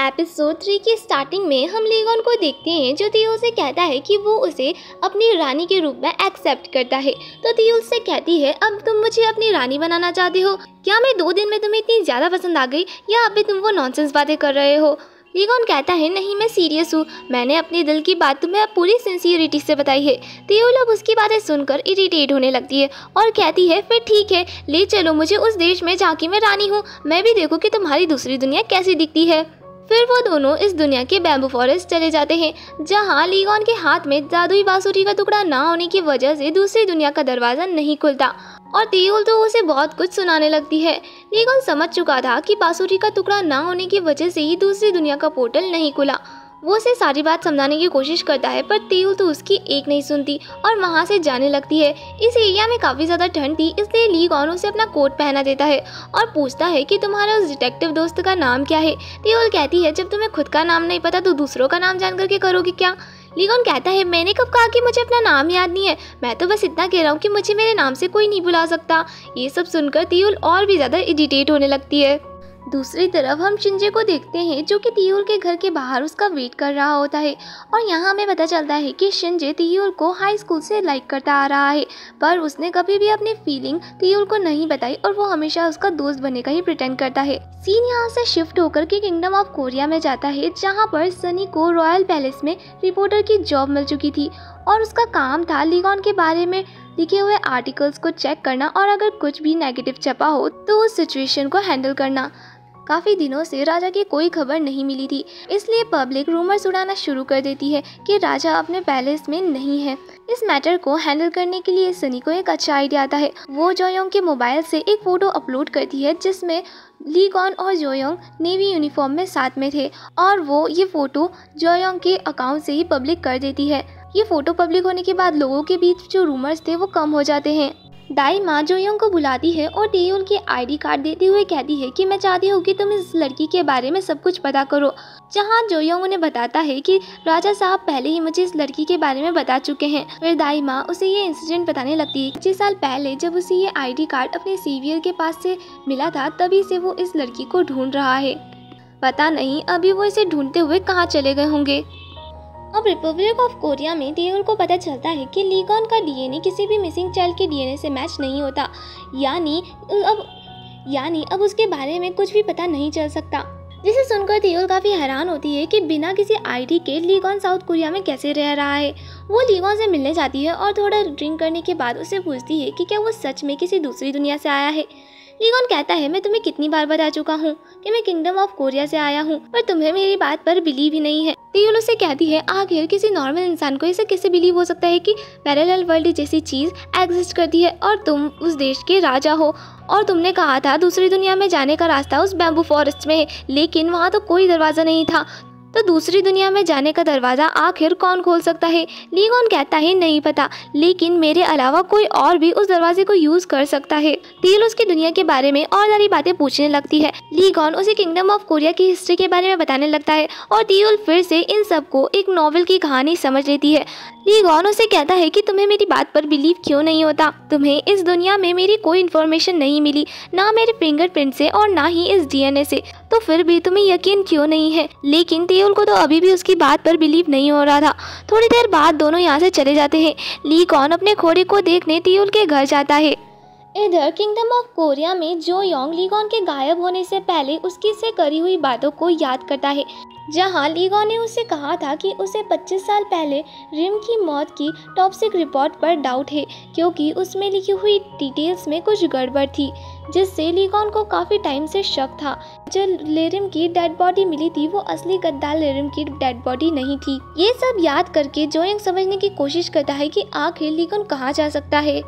Episode 3 की starting में हम लीगॉन को देखते हैं जो तियोल से कहता है कि वो उसे अपनी रानी के रूप में एक्सेप्ट करता है। तो तियोल से कहती है, अब तुम मुझे अपनी रानी बनाना चाहते हो? क्या मैं 2 दिन में तुम्हें इतनी ज़्यादा पसंद आ गई या अभी तुम वो नॉनसेंस बातें कर रहे हो? लीगॉन कहता है, नहीं मैं सीरियस हूँ, मैंने अपने दिल की बात तुम्हें अब पूरी सिंसियरिटी से बताई है। तियोल अब उसकी बातें सुनकर इरिटेट होने लगती है और कहती है, फिर ठीक है, ले चलो मुझे उस देश में जहाँ की मैं रानी हूँ, मैं भी देखूँ कि तुम्हारी दूसरी दुनिया कैसी दिखती है। फिर वो दोनों इस दुनिया के बैम्बू फॉरेस्ट चले जाते हैं जहाँ लीगॉन के हाथ में जादुई बांसुरी का टुकड़ा ना होने की वजह से दूसरी दुनिया का दरवाजा नहीं खुलता और तियोल तो उसे बहुत कुछ सुनाने लगती है। लीगॉन समझ चुका था कि बांसुरी का टुकड़ा ना होने की वजह से ही दूसरी दुनिया का पोर्टल नहीं खुला। वो उसे सारी बात समझाने की कोशिश करता है पर तियोल तो उसकी एक नहीं सुनती और वहाँ से जाने लगती है। इस एरिया में काफ़ी ज़्यादा ठंड थी, इसलिए लीगॉन उसे अपना कोट पहना देता है और पूछता है कि तुम्हारे उस डिटेक्टिव दोस्त का नाम क्या है। तियोल कहती है, जब तुम्हें खुद का नाम नहीं पता तो दूसरों का नाम जान करके करोगे क्या? लीगॉन कहता है, मैंने कब कहा कि मुझे अपना नाम याद नहीं है, मैं तो बस इतना कह रहा हूँ कि मुझे मेरे नाम से कोई नहीं बुला सकता। ये सब सुनकर तियोल और भी ज़्यादा इरिटेट होने लगती है। दूसरी तरफ हम शिंजे को देखते हैं जो कि तियोल के घर के बाहर उसका वेट कर रहा होता है और यहाँ हमें पता चलता है कि शिंजे तियोल को हाई स्कूल से लाइक करता आ रहा है, पर उसने कभी भी अपनी फीलिंग तियोल को नहीं बताई और वो हमेशा उसका दोस्त बनने का ही प्रिटेंड करता है। सीन यहाँ से शिफ्ट होकर के किंगडम ऑफ कोरिया में जाता है जहाँ पर सनी को रॉयल पैलेस में रिपोर्टर की जॉब मिल चुकी थी और उसका काम था लीगॉन के बारे में लिखे हुए आर्टिकल्स को चेक करना और अगर कुछ भी नेगेटिव छपा हो तो उस सिचुएशन को हैंडल करना। काफ़ी दिनों से राजा की कोई खबर नहीं मिली थी, इसलिए पब्लिक रूमर्स उड़ाना शुरू कर देती है कि राजा अपने पैलेस में नहीं है। इस मैटर को हैंडल करने के लिए सनी को एक अच्छा आइडिया आता है। वो जोयोंग के मोबाइल से एक फ़ोटो अपलोड करती है जिसमें लीगॉन और जोयोंग नेवी यूनिफॉर्म में साथ में थे और वो ये फ़ोटो जोयोंग के अकाउंट से ही पब्लिक कर देती है। ये फ़ोटो पब्लिक होने के बाद लोगों के बीच जो रूमर्स थे वो कम हो जाते हैं। दाई माँ जोयोंग को बुलाती है और तियोल की आईडी कार्ड देते हुए कहती है कि मैं चाहती हूँ कि तुम इस लड़की के बारे में सब कुछ पता करो। जहाँ जोयोंग उन्हें बताता है कि राजा साहब पहले ही मुझे इस लड़की के बारे में बता चुके हैं। फिर दाई माँ उसे ये इंसिडेंट बताने लगती है 6 साल पहले जब उसे ये आईडी कार्ड अपने सीवियर के पास से मिला था, तभी से वो इस लड़की को ढूंढ रहा है। पता नहीं अभी वो इसे ढूंढते हुए कहाँ चले गए होंगे। अब रिपब्लिक ऑफ कोरिया में तियोल को पता चलता है कि लीगॉन का डीएनए किसी भी मिसिंग चाइल्ड के डीएनए से मैच नहीं होता, यानी अब उसके बारे में कुछ भी पता नहीं चल सकता। जिसे सुनकर तियोल काफ़ी हैरान होती है कि बिना किसी आईडी के लीगॉन साउथ कोरिया में कैसे रह रहा है। वो लीगॉन से मिलने जाती है और थोड़ा ड्रिंक करने के बाद उसे पूछती है कि क्या वो सच में किसी दूसरी दुनिया से आया है। लीगॉन कहता है, मैं तुम्हें कितनी बार बता चुका हूँ कि मैं किंगडम ऑफ कोरिया से आया हूँ, पर तुम्हें मेरी बात पर बिलीव ही नहीं है। तियोल उसे कहती है, आखिर किसी नॉर्मल इंसान को इसे कैसे बिलीव हो सकता है कि पैरेलल वर्ल्ड जैसी चीज़ एग्जिस्ट करती है और तुम उस देश के राजा हो और तुमने कहा था दूसरी दुनिया में जाने का रास्ता उस बैम्बू फॉरेस्ट में है, लेकिन वहाँ तो कोई दरवाज़ा नहीं था, तो दूसरी दुनिया में जाने का दरवाज़ा आखिर कौन खोल सकता है? लीगॉन कहता है, नहीं पता, लेकिन मेरे अलावा कोई और भी उस दरवाजे को यूज़ कर सकता है। तियोल उसकी दुनिया के बारे में और सारी बातें पूछने लगती है। लीगॉन उसे किंगडम ऑफ कोरिया की हिस्ट्री के बारे में बताने लगता है और तियोल फिर से इन सबको एक नॉवेल की कहानी समझ लेती है। लीगॉन उसे कहता है कि तुम्हें मेरी बात पर बिलीव क्यों नहीं होता? तुम्हें इस दुनिया में मेरी कोई इन्फॉर्मेशन नहीं मिली, ना मेरे फिंगरप्रिंट से और ना ही इस डीएनए से, तो फिर भी तुम्हें यकीन क्यों नहीं है? लेकिन तियोल को तो अभी भी उसकी बात पर बिलीव नहीं हो रहा था। थोड़ी देर बाद दोनों यहाँ से चले जाते हैं। लीगॉन अपने घोड़े को देखने तियोल के घर जाता है। इधर किंगडम ऑफ कोरिया में जोयोंग लीगॉन के गायब होने से पहले उसकी से करी हुई बातों को याद करता है, जहां लीगॉन ने उससे कहा था कि उसे 25 साल पहले रिम की मौत की टॉक्सिक रिपोर्ट पर डाउट है क्योंकि उसमें लिखी हुई डिटेल्स में कुछ गड़बड़ थी, जिससे लीगॉन को काफ़ी टाइम से शक था। जो लेरिम की डेड बॉडी मिली थी वो असली गद्दार लेरिम की डेड बॉडी नहीं थी। ये सब याद करके जोयोंग समझने की कोशिश करता है कि आखिर लीगॉन कहाँ जा सकता है।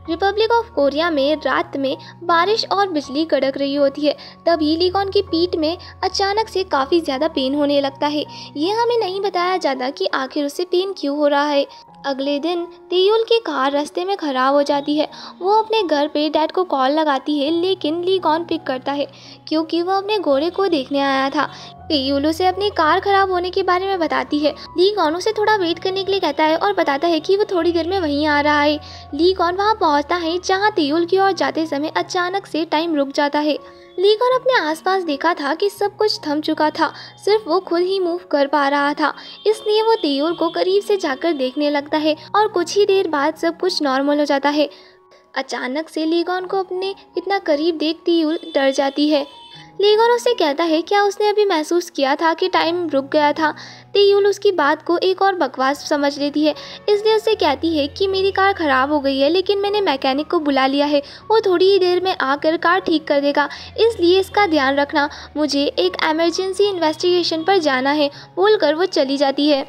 रिपब्लिक ऑफ कोरिया में रात में बारिश और बिजली कड़क रही होती है, तभी लीगॉन की पीठ में अचानक से काफ़ी ज़्यादा पेन होने लगता है। ये हमें नहीं बताया जाता कि आखिर उसे पेन क्यों हो रहा है। अगले दिन तियोल की कार रास्ते में ख़राब हो जाती है। वो अपने घर पे डैड को कॉल लगाती है, लेकिन लीगॉन पिक करता है क्योंकि वो अपने घोड़े को देखने आया था। तेयुल उसे अपनी कार खराब होने के बारे में बताती है। ली गॉन उसे थोड़ा वेट करने के लिए कहता है और बताता है कि वो थोड़ी देर में वहीं आ रहा है। ली गॉन वहाँ पहुँचता है जहाँ तेयुल की ओर जाते समय अचानक से टाइम रुक जाता है। ली गॉन अपने आसपास देखा था कि सब कुछ थम चुका था, सिर्फ वो खुद ही मूव कर पा रहा था, इसलिए वो तेयुल को करीब से जाकर देखने लगता है और कुछ ही देर बाद सब कुछ नॉर्मल हो जाता है। अचानक से ली गॉन को अपने इतना करीब देख तेयुल डर जाती है। ली गॉन उससे कहता है क्या उसने अभी महसूस किया था कि टाइम रुक गया था। तेयुल उसकी बात को एक और बकवास समझ लेती है, इसलिए उससे कहती है कि मेरी कार ख़राब हो गई है लेकिन मैंने मैकेनिक को बुला लिया है, वो थोड़ी ही देर में आकर कार ठीक कर देगा, इसलिए इसका ध्यान रखना, मुझे एक इमरजेंसी इन्वेस्टिगेशन पर जाना है, बोलकर वो चली जाती है।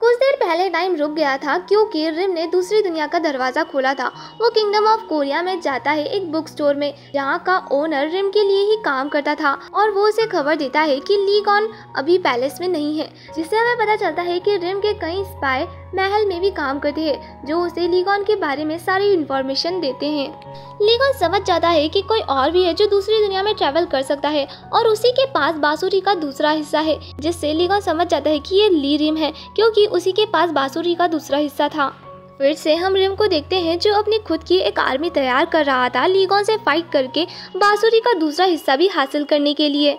कुछ देर पहले टाइम रुक गया था क्योंकि रिम ने दूसरी दुनिया का दरवाज़ा खोला था। वो किंगडम ऑफ कोरिया में जाता है एक बुक स्टोर में, जहाँ का ओनर रिम के लिए ही काम करता था और वो उसे खबर देता है कि ली गॉन अभी पैलेस में नहीं है, जिससे हमें पता चलता है कि रिम के कई स्पाई महल में भी काम करते हैं जो उसे ली गॉन के बारे में सारी इन्फॉर्मेशन देते हैं। ली गॉन समझ जाता है कि कोई और भी है जो दूसरी दुनिया में ट्रैवल कर सकता है और उसी के पास बांसुरी का दूसरा हिस्सा है, जिससे ली गॉन समझ जाता है कि ये ली रिम है क्योंकि उसी के पास बांसुरी का दूसरा हिस्सा था। फिर से हम रिम को देखते हैं जो अपनी खुद की एक आर्मी तैयार कर रहा था ली गॉन से फाइट करके बांसुरी का दूसरा हिस्सा भी हासिल करने के लिए।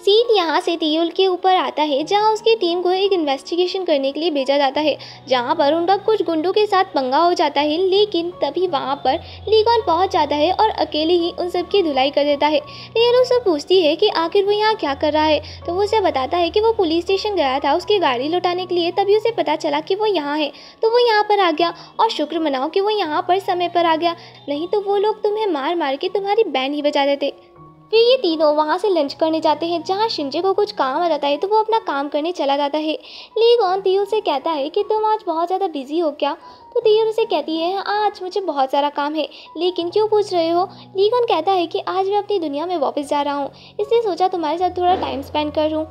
सीन यहाँ से तेयुल के ऊपर आता है जहाँ उसकी टीम को एक इन्वेस्टिगेशन करने के लिए भेजा जाता है, जहाँ पर उनका कुछ गुंडों के साथ पंगा हो जाता है, लेकिन तभी वहाँ पर ली गॉन पहुँच जाता है और अकेले ही उन सब की धुलाई कर देता है। तेयुल उससे पूछती है कि आखिर वो यहाँ क्या कर रहा है, तो वो उसे बताता है कि वो पुलिस स्टेशन गया था उसकी गाड़ी लौटाने के लिए, तभी उसे पता चला कि वो यहाँ है तो वो यहाँ पर आ गया और शुक्र मनाओ कि वो यहाँ पर समय पर आ गया, नहीं तो वो लोग तुम्हें मार मार के तुम्हारी बैंड ही बजा देते। फिर ये तीनों वहाँ से लंच करने जाते हैं जहाँ शिंजे को कुछ काम आ जाता है तो वो अपना काम करने चला जाता है। ली गॉन तेयुल से कहता है कि तुम आज बहुत ज़्यादा बिजी हो क्या, तो तेयुल उसे कहती है आज मुझे बहुत सारा काम है, लेकिन क्यों पूछ रहे हो। ली गॉन कहता है कि आज मैं अपनी दुनिया में वापस जा रहा हूँ, इसलिए सोचा तुम्हारे साथ थोड़ा टाइम स्पेंड करूँ।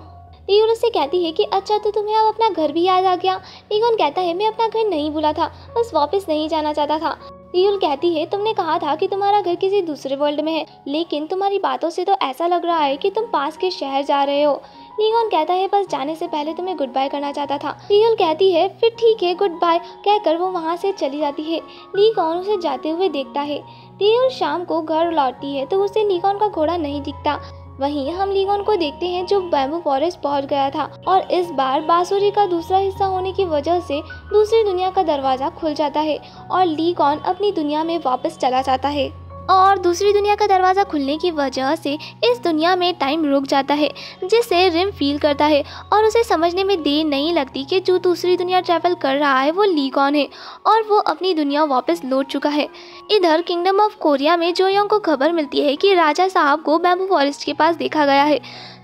तेयुल उससे कहती है कि अच्छा तो तुम्हें अब अपना घर भी याद आ गया। ली गॉन कहता है मैं अपना घर नहीं भूला था, बस वापस नहीं जाना चाहता था। तेयुल कहती है तुमने कहा था कि तुम्हारा घर किसी दूसरे वर्ल्ड में है, लेकिन तुम्हारी बातों से तो ऐसा लग रहा है कि तुम पास के शहर जा रहे हो। ली गॉन कहता है बस जाने से पहले तुम्हें गुड बाय करना चाहता था। तेयुल कहती है फिर ठीक है गुड बाय कहकर वो वहाँ से चली जाती है। ली गॉन उसे जाते हुए देखता है। तेयुल शाम को घर लौटती है तो उसे ली गॉन का घोड़ा नहीं दिखता। वहीं हम ली गॉन को देखते हैं जो बैम्बू फॉरेस्ट पहुंच गया था और इस बार बांसुरी का दूसरा हिस्सा होने की वजह से दूसरी दुनिया का दरवाज़ा खुल जाता है और ली गॉन अपनी दुनिया में वापस चला जाता है। और दूसरी दुनिया का दरवाज़ा खुलने की वजह से इस दुनिया में टाइम रुक जाता है, जिससे रिम फील करता है और उसे समझने में देर नहीं लगती कि जो दूसरी दुनिया ट्रैवल कर रहा है वो ली गॉन है और वो अपनी दुनिया वापस लौट चुका है। इधर किंगडम ऑफ कोरिया में जो योंग को खबर मिलती है कि राजा साहब को बैम्बू फॉरेस्ट के पास देखा गया है।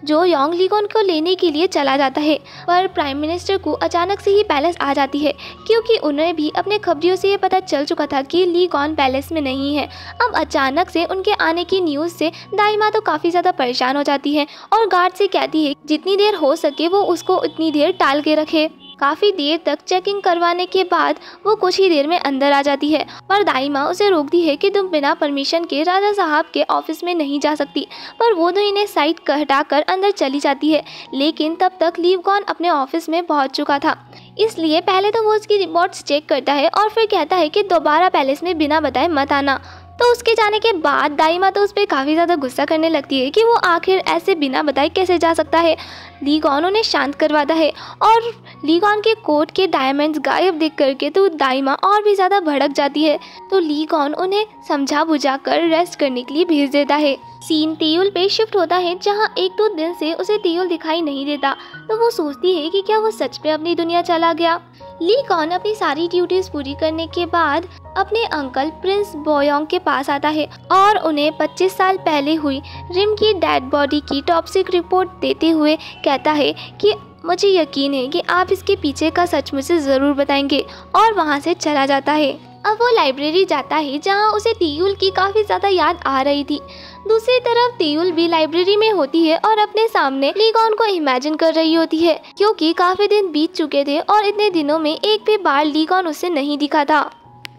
जो योंग ली गॉन को लेने के लिए चला जाता है, पर प्राइम मिनिस्टर को अचानक से ही पैलेस आ जाती है क्योंकि उन्हें भी अपने खबरियों से ये पता चल चुका था कि ली गॉन पैलेस में नहीं है। अब अचानक से उनके आने की न्यूज़ से दाइमा तो काफ़ी ज़्यादा परेशान हो जाती है और गार्ड से कहती है जितनी देर हो सके वो उसको उतनी देर टाल के रखे। काफ़ी देर तक चेकिंग करवाने के बाद वो कुछ ही देर में अंदर आ जाती है, पर दाइमा उसे रोकती है कि तुम बिना परमिशन के राजा साहब के ऑफिस में नहीं जा सकती, पर वो तो इन्हें साइड हटाकर अंदर चली जाती है। लेकिन तब तक ली गॉन अपने ऑफिस में पहुंच चुका था, इसलिए पहले तो वो उसकी रिपोर्ट्स चेक करता है और फिर कहता है कि दोबारा पैलेस में बिना बताए मत आना। तो उसके जाने के बाद दाइमा तो उस पर काफ़ी ज़्यादा गुस्सा करने लगती है कि वो आखिर ऐसे बिना बताए कैसे जा सकता है। ली गॉन उन्हें शांत करवाता है और ली गॉन के कोट के डायमंड्स गायब देख करके तो दाइमा और भी ज़्यादा भड़क जाती है। तो ली गॉन उन्हें समझा बुझा कर रेस्ट करने के लिए भेज देता है। सीन तेयुल पे शिफ्ट होता है जहाँ 1-2 दिन से उसे तेयुल दिखाई नहीं देता, तो वो सोचती है कि क्या वो सच में अपनी दुनिया चला गया। ली गॉन अपनी सारी ड्यूटीज पूरी करने के बाद अपने अंकल प्रिंस बोयोंग के पास आता है और उन्हें 25 साल पहले हुई रिम की डेड बॉडी की टॉक्सिक रिपोर्ट देते हुए कहता है कि मुझे यकीन है कि आप इसके पीछे का सच मुझे ज़रूर बताएंगे, और वहाँ से चला जाता है। अब वो लाइब्रेरी जाता है जहाँ उसे तेयुल की काफ़ी ज़्यादा याद आ रही थी। दूसरी तरफ तेयुल भी लाइब्रेरी में होती है और अपने सामने ली गॉन को इमेजिन कर रही होती है क्योंकि काफ़ी दिन बीत चुके थे और इतने दिनों में एक भी बार ली गॉन उससे नहीं दिखा था।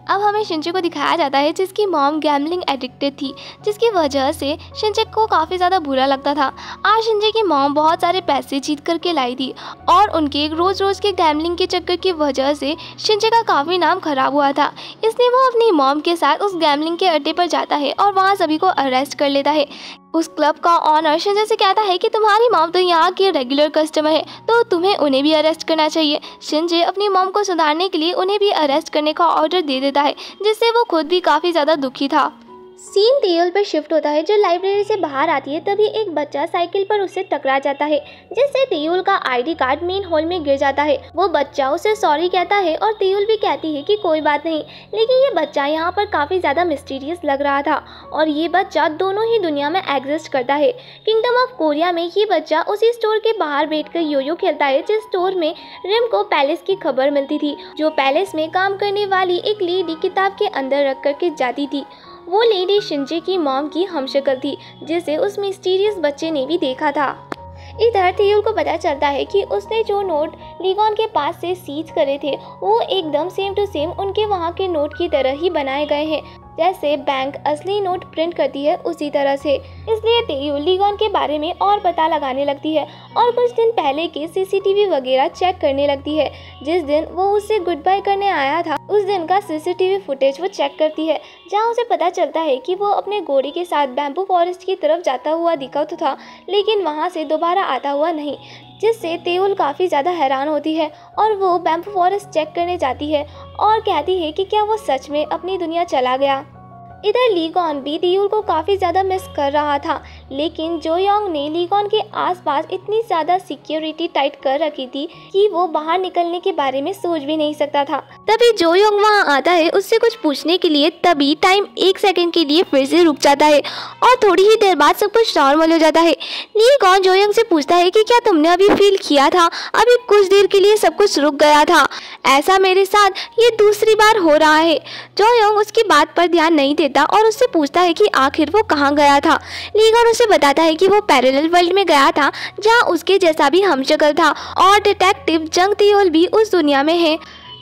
अब हमें शिनचे को दिखाया जाता है जिसकी मॉम गैम्बलिंग एडिक्टेड थी, जिसकी वजह से शिनचे को काफ़ी ज़्यादा बुरा लगता था। आज शिनचे की मॉम बहुत सारे पैसे जीत करके लाई थी और उनके रोज़ रोज़ के गैम्बलिंग के चक्कर की वजह से शिनचे का काफ़ी नाम खराब हुआ था। इसलिए वो अपनी मॉम के साथ उस गैम्बलिंग के अड्डे पर जाता है और वहाँ सभी को अरेस्ट कर लेता है। उस क्लब का ऑनर शिनचे से कहता है कि तुम्हारी मॉम तो यहाँ की रेगुलर कस्टमर है, तो तुम्हें उन्हें भी अरेस्ट करना चाहिए। शिनचे अपनी मॉम को सुधारने के लिए उन्हें भी अरेस्ट करने का ऑर्डर दे देता है, जिससे वो खुद भी काफ़ी ज़्यादा दुखी था। सीन तेयुल पर शिफ्ट होता है जो लाइब्रेरी से बाहर आती है। तभी एक बच्चा साइकिल पर उससे टकरा जाता है, जिससे तेयुल का आईडी कार्ड मेन हॉल में गिर जाता है। वो बच्चा उसे सॉरी कहता है और तेयुल भी कहती है कि कोई बात नहीं, लेकिन ये बच्चा यहाँ पर काफ़ी ज़्यादा मिस्टीरियस लग रहा था और ये बच्चा दोनों ही दुनिया में एग्जिस्ट करता है। किंगडम ऑफ कोरिया में ये बच्चा उसी स्टोर के बाहर बैठकर योयो खेलता है जिस स्टोर में रिम को पैलेस की खबर मिलती थी, जो पैलेस में काम करने वाली एक लेडी किताब के अंदर रख करके जाती थी। वो लेडी शिनचे की मॉम की हमशक्ल थी, जिसे उस मिस्टीरियस बच्चे ने भी देखा था। इधर तेयुल को पता चलता है कि उसने जो नोट लीगॉन के पास से सीज करे थे वो एकदम सेम टू सेम उनके वहाँ के नोट की तरह ही बनाए गए हैं, जैसे बैंक असली नोट प्रिंट करती है उसी तरह से। इसलिए तेयुल लीगॉन के बारे में और पता लगाने लगती है और कुछ दिन पहले के सीसीटीवी वगैरह चेक करने लगती है। जिस दिन वो उससे गुड बाय करने आया था उस दिन का सीसीटीवी फुटेज वो चेक करती है, जहाँ उसे पता चलता है कि वो अपने घोड़े के साथ बैम्बू फॉरेस्ट की तरफ जाता हुआ दिखा तो था, लेकिन वहाँ से दोबारा आता हुआ नहीं, जिससे तेयुल काफ़ी ज़्यादा हैरान होती है और वो बैम्बू फॉरेस्ट चेक करने जाती है और कहती है कि क्या वो सच में अपनी दुनिया चला गया। इधर लीगॉन भी तेयुल को काफ़ी ज़्यादा मिस कर रहा था, लेकिन जो योंग ने लीगॉन के आसपास इतनी ज़्यादा सिक्योरिटी टाइट कर रखी थी कि वो बाहर निकलने के बारे में सोच भी नहीं सकता था। तभी जो योंग वहाँ आता है उससे कुछ पूछने के लिए, तभी टाइम 1 सेकंड के लिए फिर से रुक जाता है और थोड़ी ही देर बाद सब कुछ नॉर्मल हो जाता है। लीगॉन जो योंग से पूछता है कि क्या तुमने अभी फील किया था अभी कुछ देर के लिए सब कुछ रुक गया था, ऐसा मेरे साथ ये दूसरी बार हो रहा है। जो योंग उसकी बात पर ध्यान नहीं देता और उससे पूछता है कि आखिर वो कहाँ गया था। लीगॉन उसे बताता है कि वो पैरेलल वर्ल्ड में गया था जहाँ उसके जैसा भी हमशक्ल था और डिटेक्टिव जंग तेयुल भी उस दुनिया में है।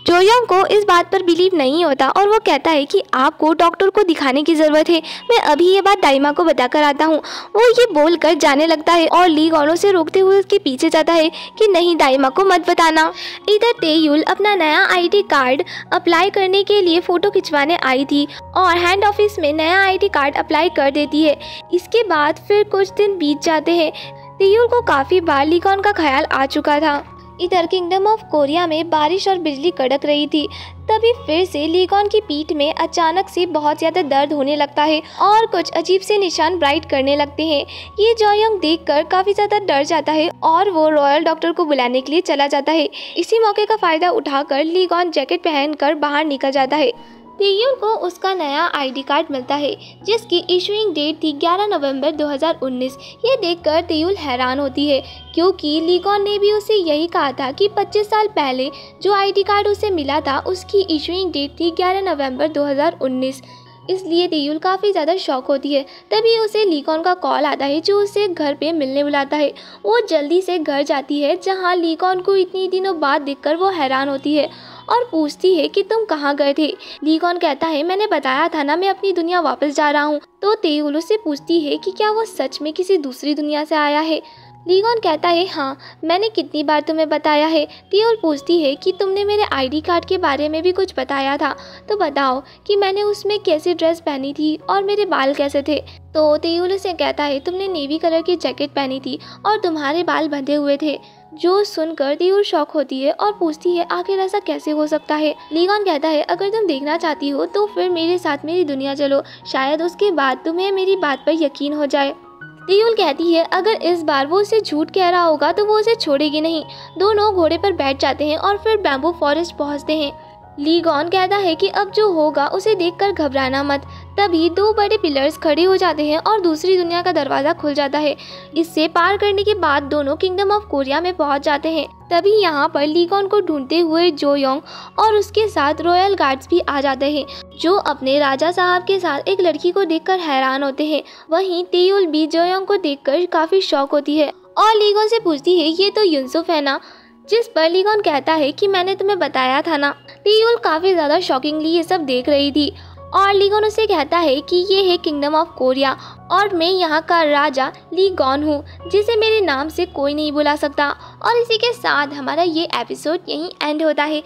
जो योंग को इस बात पर बिलीव नहीं होता और वो कहता है कि आपको डॉक्टर को दिखाने की ज़रूरत है, मैं अभी ये बात दाइमा को बताकर आता हूँ। वो ये बोलकर जाने लगता है और लीगॉन उसे रोकते हुए उसके पीछे जाता है कि नहीं, दाइमा को मत बताना। इधर तेयुल अपना नया आईडी कार्ड अप्लाई करने के लिए फ़ोटो खिंचवाने आई थी और हैंड ऑफिस में नया आईडी कार्ड अप्लाई कर देती है। इसके बाद फिर कुछ दिन बीत जाते हैं। तेयुल को काफ़ी बार लीगॉन का ख्याल आ चुका था। इधर किंगडम ऑफ कोरिया में बारिश और बिजली कड़क रही थी। तभी फिर से लीगॉन की पीठ में अचानक से बहुत ज़्यादा दर्द होने लगता है और कुछ अजीब से निशान ब्राइट करने लगते हैं। ये जो योंग देखकर काफ़ी ज़्यादा डर जाता है और वो रॉयल डॉक्टर को बुलाने के लिए चला जाता है। इसी मौके का फ़ायदा उठाकर लीगॉन जैकेट पहनकर बाहर निकल जाता है। तेयुल को उसका नया आईडी कार्ड मिलता है जिसकी इशूइंग डेट थी 11 नवंबर 2019। ये देखकर तेयुल हैरान होती है क्योंकि लीगॉन ने भी उसे यही कहा था कि 25 साल पहले जो आईडी कार्ड उसे मिला था उसकी इशूइंग डेट थी 11 नवंबर 2019। इसलिए तेयुल काफ़ी ज़्यादा शॉक होती है। तभी उसे लीगॉन का कॉल आता है जो उसे घर पे मिलने बुलाता है। वो जल्दी से घर जाती है जहाँ लीगॉन को इतनी दिनों बाद देखकर वो हैरान होती है और पूछती है कि तुम कहाँ गए थे। लीगॉन कहता है मैंने बताया था ना, मैं अपनी दुनिया वापस जा रहा हूँ। तो तेयुल उससे पूछती है कि क्या वो सच में किसी दूसरी दुनिया से आया है। लीगॉन कहता है हाँ, मैंने कितनी बार तुम्हें बताया है। तेयुल पूछती है कि तुमने मेरे आईडी कार्ड के बारे में भी कुछ बताया था, तो बताओ कि मैंने उसमें कैसी ड्रेस पहनी थी और मेरे बाल कैसे थे। तो तेयुल उसे कहता है तुमने नेवी कलर की जैकेट पहनी थी और तुम्हारे बाल बंधे हुए थे। जो सुनकर तेयुल शॉक होती है और पूछती है आखिर ऐसा कैसे हो सकता है। लीगॉन कहता है अगर तुम देखना चाहती हो तो फिर मेरे साथ मेरी दुनिया चलो, शायद उसके बाद तुम्हें मेरी बात पर यकीन हो जाए। तेयुल कहती है अगर इस बार वो उसे झूठ कह रहा होगा तो वो उसे छोड़ेगी नहीं। दोनों घोड़े पर बैठ जाते हैं और फिर बैम्बू फॉरेस्ट पहुंचते हैं। लीगॉन कहता है कि अब जो होगा उसे देखकर घबराना मत। तभी 2 बड़े पिलर्स खड़े हो जाते हैं और दूसरी दुनिया का दरवाज़ा खुल जाता है। इससे पार करने के बाद दोनों किंगडम ऑफ कोरिया में पहुंच जाते हैं। तभी यहाँ पर लीगॉन को ढूंढते हुए जो योंग और उसके साथ रॉयल गार्ड्स भी आ जाते हैं, जो अपने राजा साहब के साथ एक लड़की को देखकर हैरान होते हैं। वहीं तेयुल भी जो योंग को देखकर काफ़ी शॉक होती है और लीगॉन से पूछती है ये तो युनसुफ है ना, जिस पर लीगॉन कहता है कि मैंने तुम्हें बताया था ना। टीयूल काफ़ी ज़्यादा शॉकिंगली ये सब देख रही थी और लीगन उसे कहता है कि ये है किंगडम ऑफ कोरिया और मैं यहाँ का राजा लीगन हूँ जिसे मेरे नाम से कोई नहीं बुला सकता। और इसी के साथ हमारा ये एपिसोड यहीं एंड होता है।